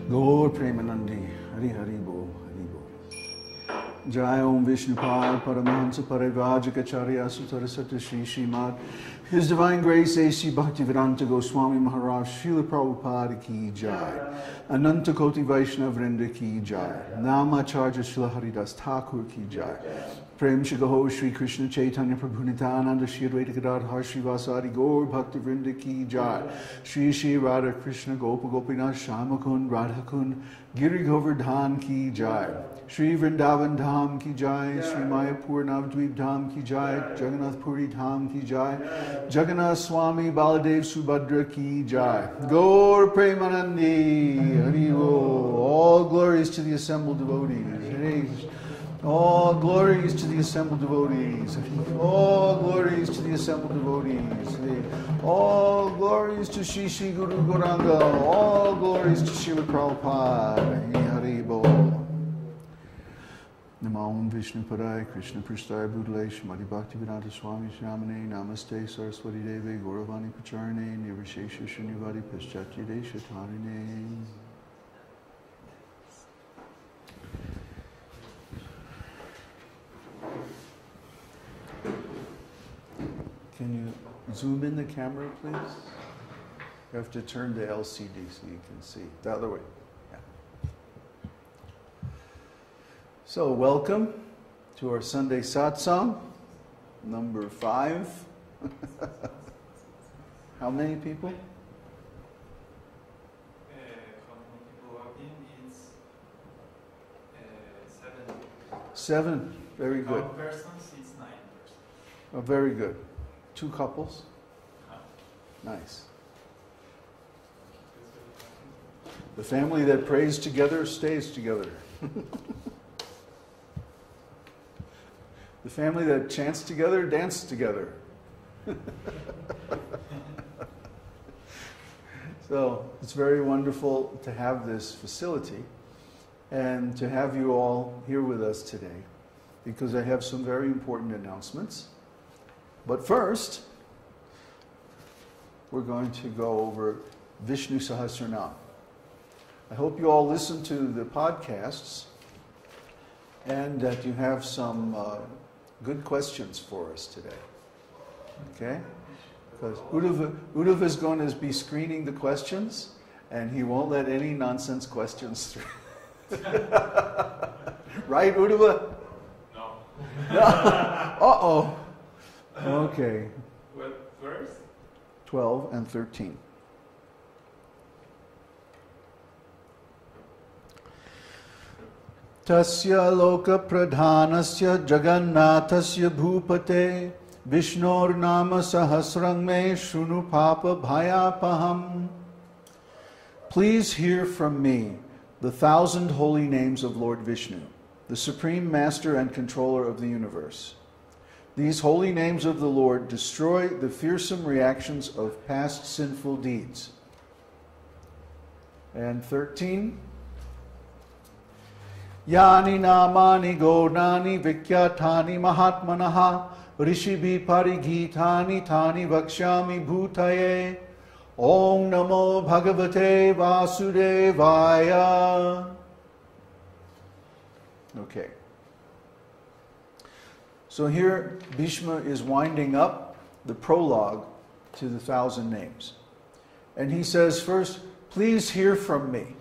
Gaur Premanandi, Hari Hari Bo, Hari Bo. Jai Om Vishnupad Paramahansa Parivajikacharya Sutarasata Shri Srimad. His Divine Grace A.C. Bhaktivedanta Goswami Maharaj Srila Prabhupada Ki Jai. Ananta Koti Vaishnava Vrinda Ki Jai. Namacharya Srila Haridas Thakur Ki Jai. Prem Shagaho Shri Krishna Chaitanya Prabhu Nityananda Shri Advaita Gadadhar Shri Vasari Gaur Bhakti Vrinda Ki Jai. Shri Shri Radha Krishna Gopa Gopinath Shamakund Radhakund Giri Govardhan Ki Jai. Shri Vrindavan Dham Ki Jai, Shri Mayapur Navadvip Dham Ki Jai, Jagannath Puri Dham Ki Jai, Jagannath Swami Baladev Subhadra Ki Jai. Gaur Premanandi, Hari Bo. All glories to the assembled devotees. All glories to the assembled devotees. All glories to the assembled devotees. All glories to Shri Shri Guru Gauranga. All glories to Srila Prabhupada. Hari Bo. Namo Vishnu Padaya Krishna Prasthaya Bhutale Shrimati Bhaktivedanta Swami Shramane Namaste Saraswati Deve Gauravani Pacharane Nirvishesha Shunyavadi Paschatya Deshatarine. Can you zoom in the camera, please? You have to turn the LCD so you can see. The other way. So, welcome to our Sunday Satsang, number 5. How many people? Seven. Very good. One person, it's 9 persons. Oh, very good. 2 couples? Nice. The family that prays together stays together. The family that chants together, dances together. So it's very wonderful to have this facility and to have you all here with us today, because I have some very important announcements. But first, we're going to go over Viṣṇusahasranāma. I hope you all listen to the podcasts and that you have some good questions for us today. Okay? Because Uddhava is going to be screening the questions, and he won't let any nonsense questions through. Right, Uddhava? No. No. Uh-oh. Okay. What verse? 12 and 13. Tasya loka pradhanasya jagannathasya bhupate Vishnor nama sahasrang me shrunu papa bhayapaham. Please hear from me the 1,000 holy names of Lord Vishnu, the supreme master and controller of the universe. These holy names of the Lord destroy the fearsome reactions of past sinful deeds. And 13. Yani namani godani vikyathani mahatmanaha rishibhi parigitani tani vakshami bhutaye Om namo bhagavate vasudevaya. Okay. So here Bhishma is winding up the prologue to the 1,000 names. And he says first, please hear from me.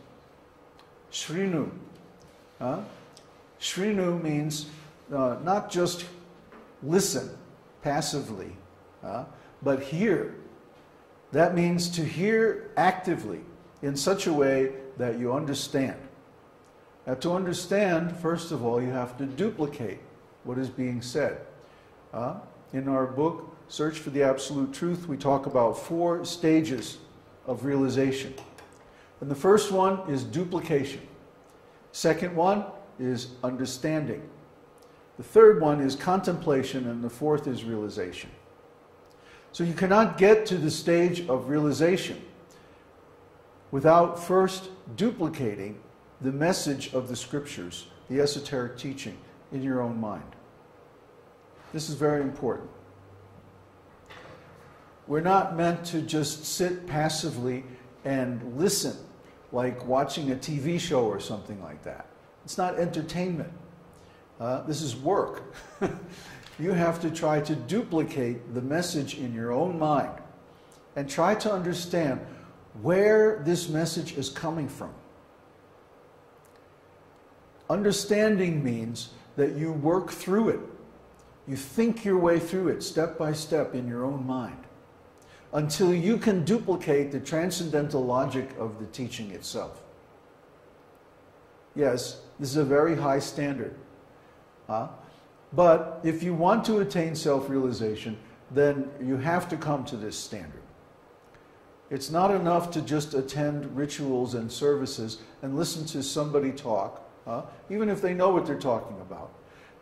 Shrinu. Shrinu means not just listen passively, but hear. That means to hear actively in such a way that you understand. Now, to understand, first of all, you have to duplicate what is being said. In our book, Search for the Absolute Truth, we talk about 4 stages of realization. And the first one is duplication. Second one is understanding. The third one is contemplation, and the fourth is realization. So you cannot get to the stage of realization without first duplicating the message of the scriptures, the esoteric teaching, in your own mind. This is very important. We're not meant to just sit passively and listen like watching a TV show or something like that. It's not entertainment. This is work. You have to try to duplicate the message in your own mind and try to understand where this message is coming from. Understanding means that you work through it. You think your way through it step by step in your own mind until you can duplicate the transcendental logic of the teaching itself. Yes, this is a very high standard. But if you want to attain self-realization, then you have to come to this standard. It's not enough to just attend rituals and services and listen to somebody talk, even if they know what they're talking about.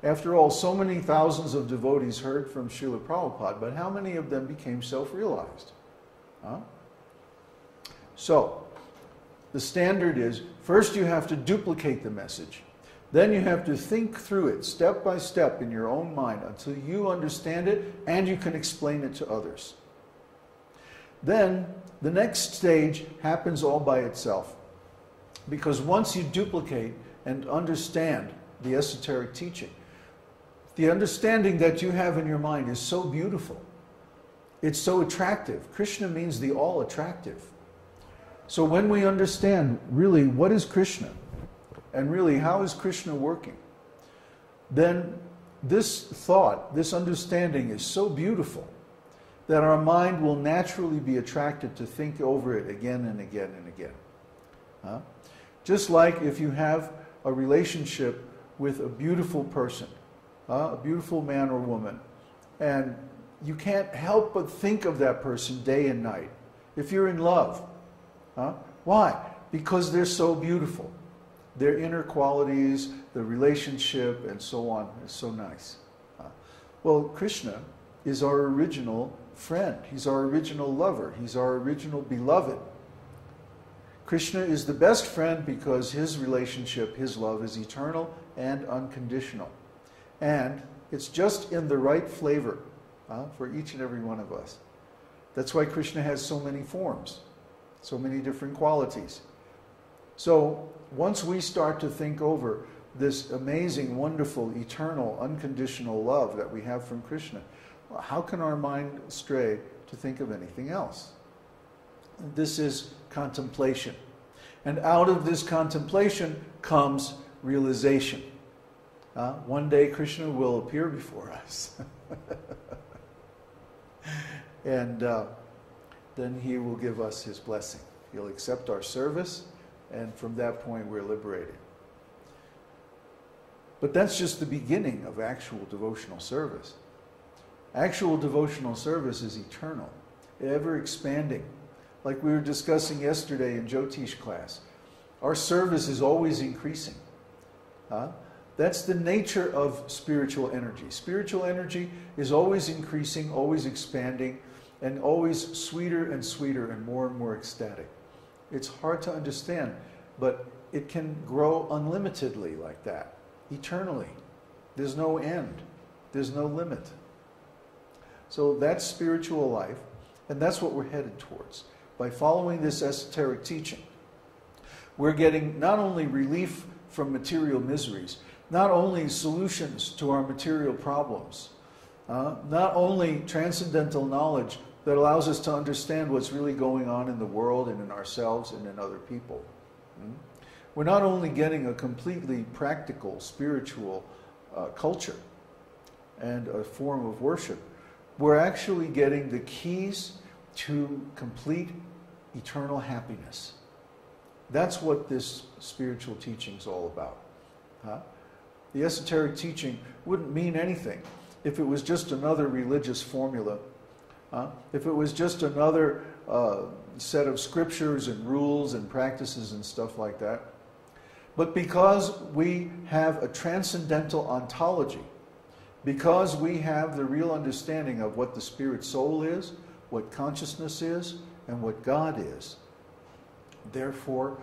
After all, so many thousands of devotees heard from Srila Prabhupada, but how many of them became self-realized? So, the standard is, first you have to duplicate the message. Then you have to think through it step by step in your own mind until you understand it and you can explain it to others. Then the next stage happens all by itself. Because once you duplicate and understand the esoteric teaching, the understanding that you have in your mind is so beautiful. It's so attractive. Krishna means the all-attractive. So when we understand really what is Krishna, and really how is Krishna working, then this thought, this understanding is so beautiful that our mind will naturally be attracted to think over it again and again and again. Just like if you have a relationship with a beautiful person, a beautiful man or woman, and you can't help but think of that person day and night. If you're in love, why? Because they're so beautiful. Their inner qualities, the relationship, and so on is so nice. Well, Krishna is our original friend. He's our original lover. He's our original beloved. Krishna is the best friend because his relationship, his love, is eternal and unconditional. And it's just in the right flavor for each and every one of us. That's why Krishna has so many forms, so many different qualities. So once we start to think over this amazing, wonderful, eternal, unconditional love that we have from Krishna, well, how can our mind stray to think of anything else? This is contemplation. And out of this contemplation comes realization. One day Krishna will appear before us. And then he will give us his blessing. He'll accept our service, and from that point we're liberated. But that's just the beginning of actual devotional service. Actual devotional service is eternal, ever expanding. Like we were discussing yesterday in Jyotish class, our service is always increasing. That's the nature of spiritual energy. Spiritual energy is always increasing, always expanding, and always sweeter and sweeter and more ecstatic. It's hard to understand, but it can grow unlimitedly like that, eternally. There's no end. There's no limit. So that's spiritual life, and that's what we're headed towards. By following this esoteric teaching, we're getting not only relief from material miseries, not only solutions to our material problems, not only transcendental knowledge that allows us to understand what's really going on in the world and in ourselves and in other people. We're not only getting a completely practical, spiritual culture and a form of worship, we're actually getting the keys to complete eternal happiness. That's what this spiritual teaching is all about. The esoteric teaching wouldn't mean anything if it was just another religious formula, if it was just another set of scriptures and rules and practices and stuff like that. But because we have a transcendental ontology, because we have the real understanding of what the spirit soul is, what consciousness is, and what God is, therefore